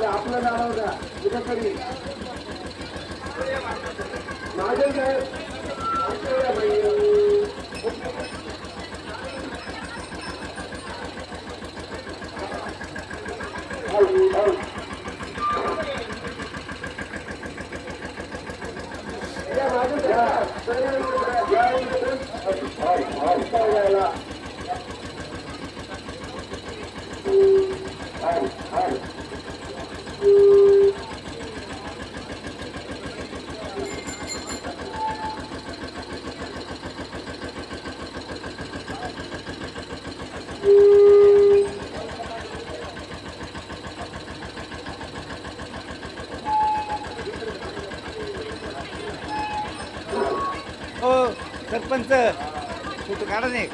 आपलं नाव द्या कुठं तरी माझे साहेब हो सरपंच फोटो काढा नाही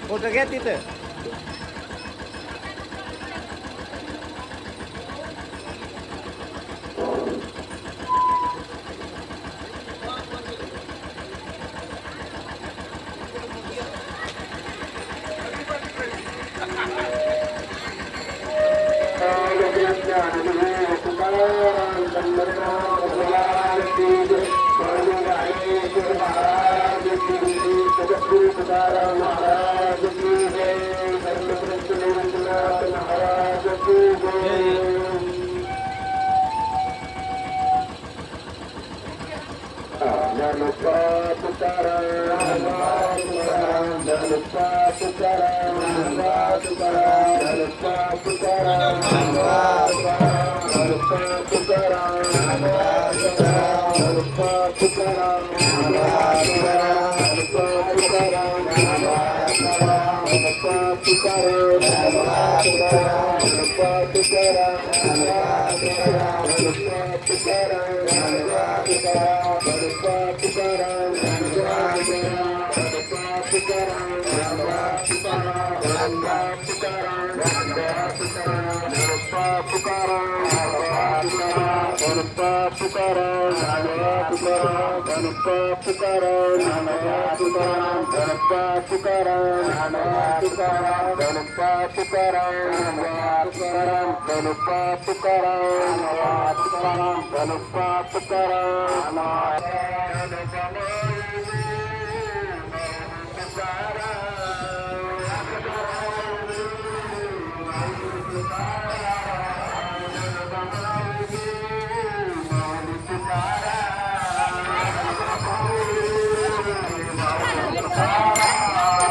फोटो घ्या तिथं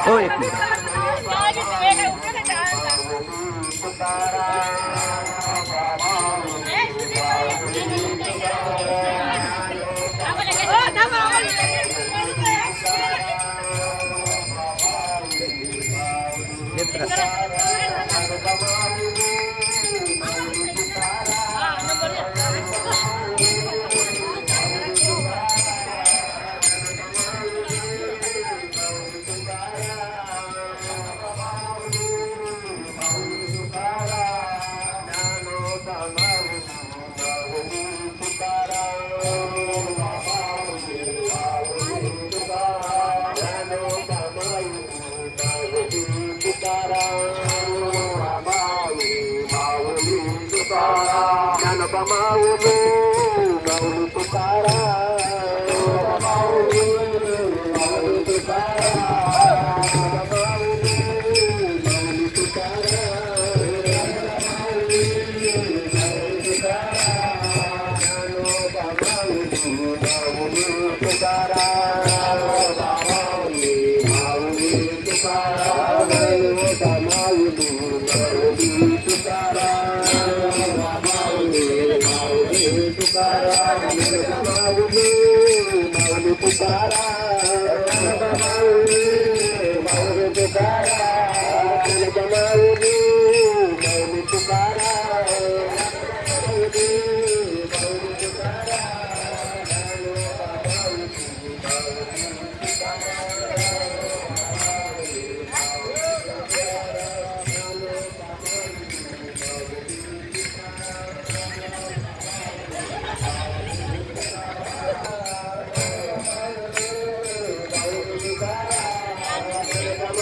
हो एक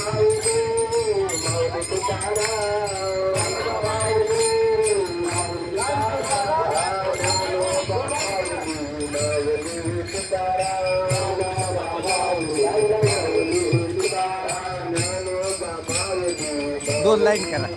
Thank you. दोन लाईन करा.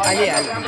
आली आली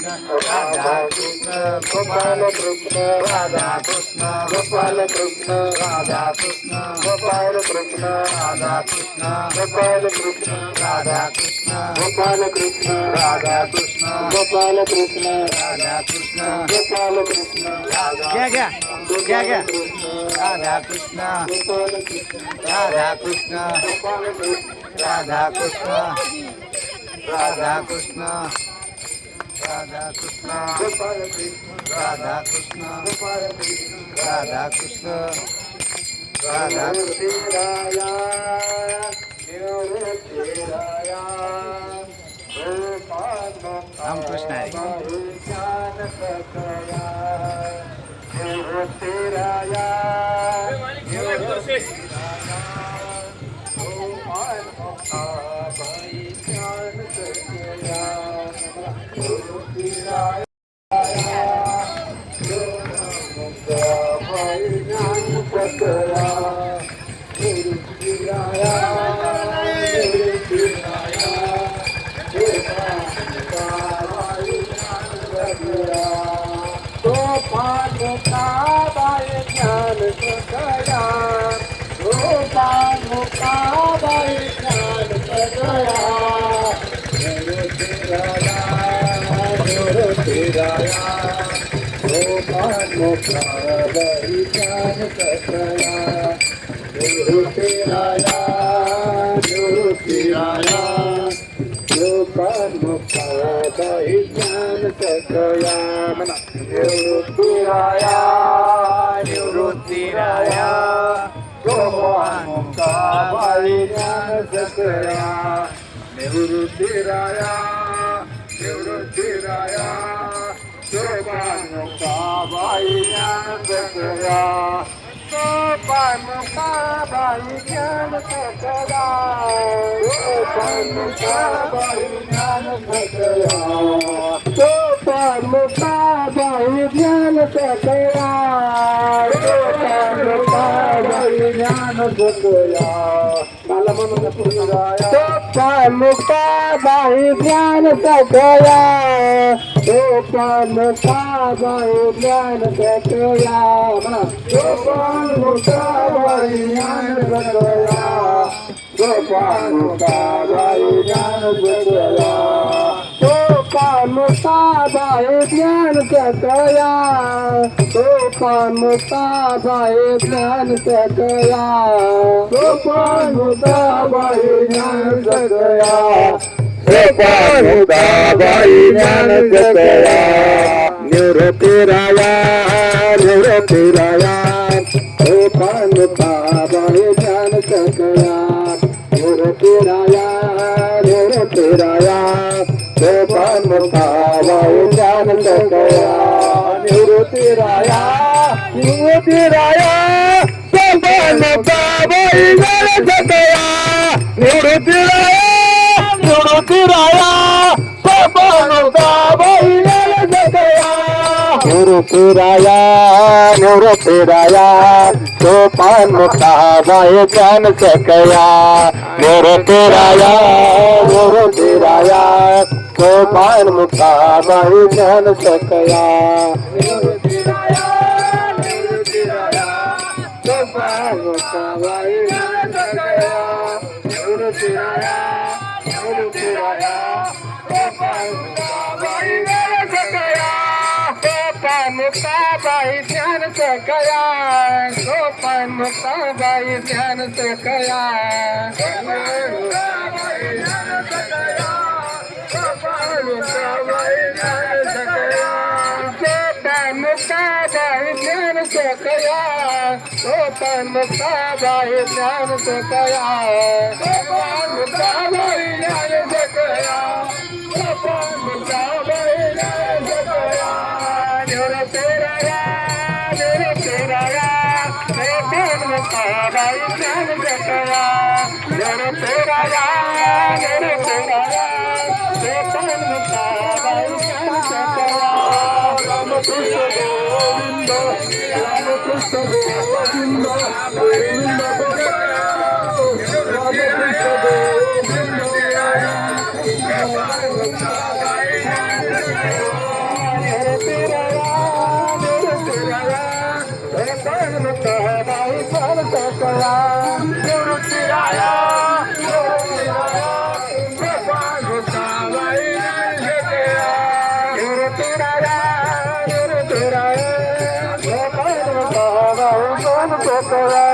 कृष्ण राधा कृष्ण गोपाल कृष्ण राधा कृष्ण गोपाल कृष्ण राधा कृष्ण गोपाल कृष्ण राधा कृष्ण गोपाल कृष्ण राधा कृष्ण गोपाल कृष्ण राधा कृष्ण गोपाल कृष्ण राधा कृष्ण गोपाल कृष्ण घ्या घ्या घ्या घ्या राधा कृष्ण गोपाल कृष्ण राधा कृष्ण गोपाल कृष्ण राधा कृष्ण राधा कृष्ण राधा कृष्ण गोपाल कृष्ण राधा कृष्ण गोपाल कृष्ण राधा कृष्ण राधा निवृत्तिराया निवृत्तिराया रामकृष्ण हरी. ज्ञान सकया निवृत्तिराया ज्ञान सकया निवृत्तिराया ज्ञान सकया निवृत्तिराया निवृत्तिराया लोकान मुक्ताबाई ज्ञान सकया म्हणा निवृत्तिराया निवृत्तिराया लोकान मुक्ताबाई ज्ञान सकया निवृत्तिराया निवृत्तिराया लोकान मुक्ताबाई ज्ञान सकया लोकान मुक्ताबाई ज्ञान सकया लोकान मुक्ताबाई ज्ञान सकया लोकान मुक्ताबाई ज्ञान सकया लोकान मुक्ताबाई ज्ञान सकया मला म्हणून पुराया लोकान मुक्ताबाई ज्ञान सकया लोकान मुक्ताबाई ज्ञान सकया लोकान मुक्ताबाई ज्ञान सकया लोकान मुक्ताबाई ज्ञान सकया लोकान मुक्ताबाई ज्ञान सकया लोकान मुक्ताबाई ज्ञान सकया लोकान मुक्ताबाई ज्ञान सकया लोकान मुक्ताबाई ज्ञान सकया निवृत्तिराया निवृत्तिराया लोकान मुक्ताबाई ज्ञान सकया निवृत्तिराया निवृत्तिराया लोकान मुक्ताबाई ज्ञान सकया निवृत्तिराया निवृत्तिराया लोकान मुक्ताबाई ज्ञान सकया निवृत्तिराया निवृत्तिराया लोकान मुक्ताबाई ज्ञान सकया निवृत्तिराया निवृत्तिराया लोकान मुक्ताबाई ज्ञान सकया निवृत्तिराया निवृत्तिराया लोकान मुक्ताबाई ज्ञान सकया निवृत्तिराया निवृत्तिराया लोकान मुक्ताबाई ज्ञान सकया निवृत्तिराया निवृत्तिराया लोकान मुक्ताबाई ज्ञान सकया लोकान मुक्ताबाई ज्ञान सकया लोकान मुक्ताबाई ज्ञान सकया लोकान मुक्ताबाई ज्ञान सकया लोकान मुक्ताबाई ज्ञान सकया लोकान मुक्ताबाई ज्ञान सकया लोकान मुक्ताबाई ज्ञान सकया लोकान मुक्ताबाई ज्ञान सकया लोकान मुक्ताबाई ज्ञान सकया निवृत्तिराया निवृत्तिराया लोकान मुक्ताबाई ज्ञान सकया निवृत्तिराया निवृत्तिराया लोकान मुक्ताबाई ज्ञान सकया रामकृष्ण गोविंद रामकृष्ण गोविंद गोविंद रामकृष्ण गोविंद सकया निवृत्ती राया गोपाल मुक्ताबाई ज्ञान सकया निवृत्ती राया गोपाल मुक्ताबाई ज्ञान सकया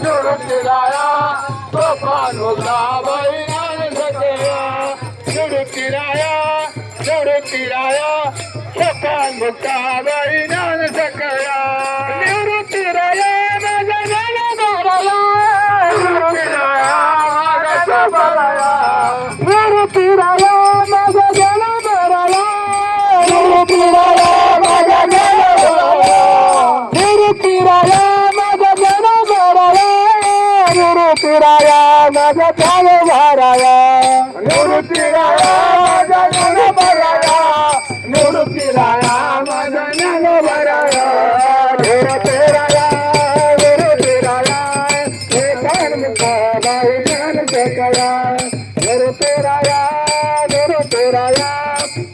निवृत्ती राया गोपाल मुक्ताबाई ज्ञान सकया निवृत्ती राया गोपाल मुक्ताबाई ज्ञान सकया निवृत्ती राया माझा ज्ञान भराया निवृत्ती राया माझा भराया निवृत्ती राया माझा ज्ञान भराया निवृत्ती राया माझा ज्ञान भराया निवृत्ती राया माझा ज्ञान भराया निवृत्ती राया माझा ज्ञान भराया निवृत्ती राया माझा ज्ञान भराया निवृत्ती राया माझा ज्ञान भराया निवृत्ती राया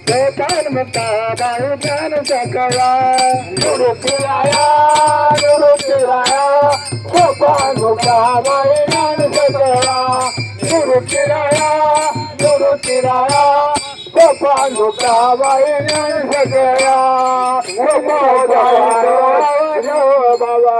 गोपाल मुक्ताबाई ज्ञान सकया निवृत्ती राया गोपाल मुक्ताबाई ज्ञान सकया निवृत्ती राया गोपाल मुक्ताबाई ज्ञान सकया निवृत्ती राया गोपाल मुक्ताबाई ज्ञान सकया बाबा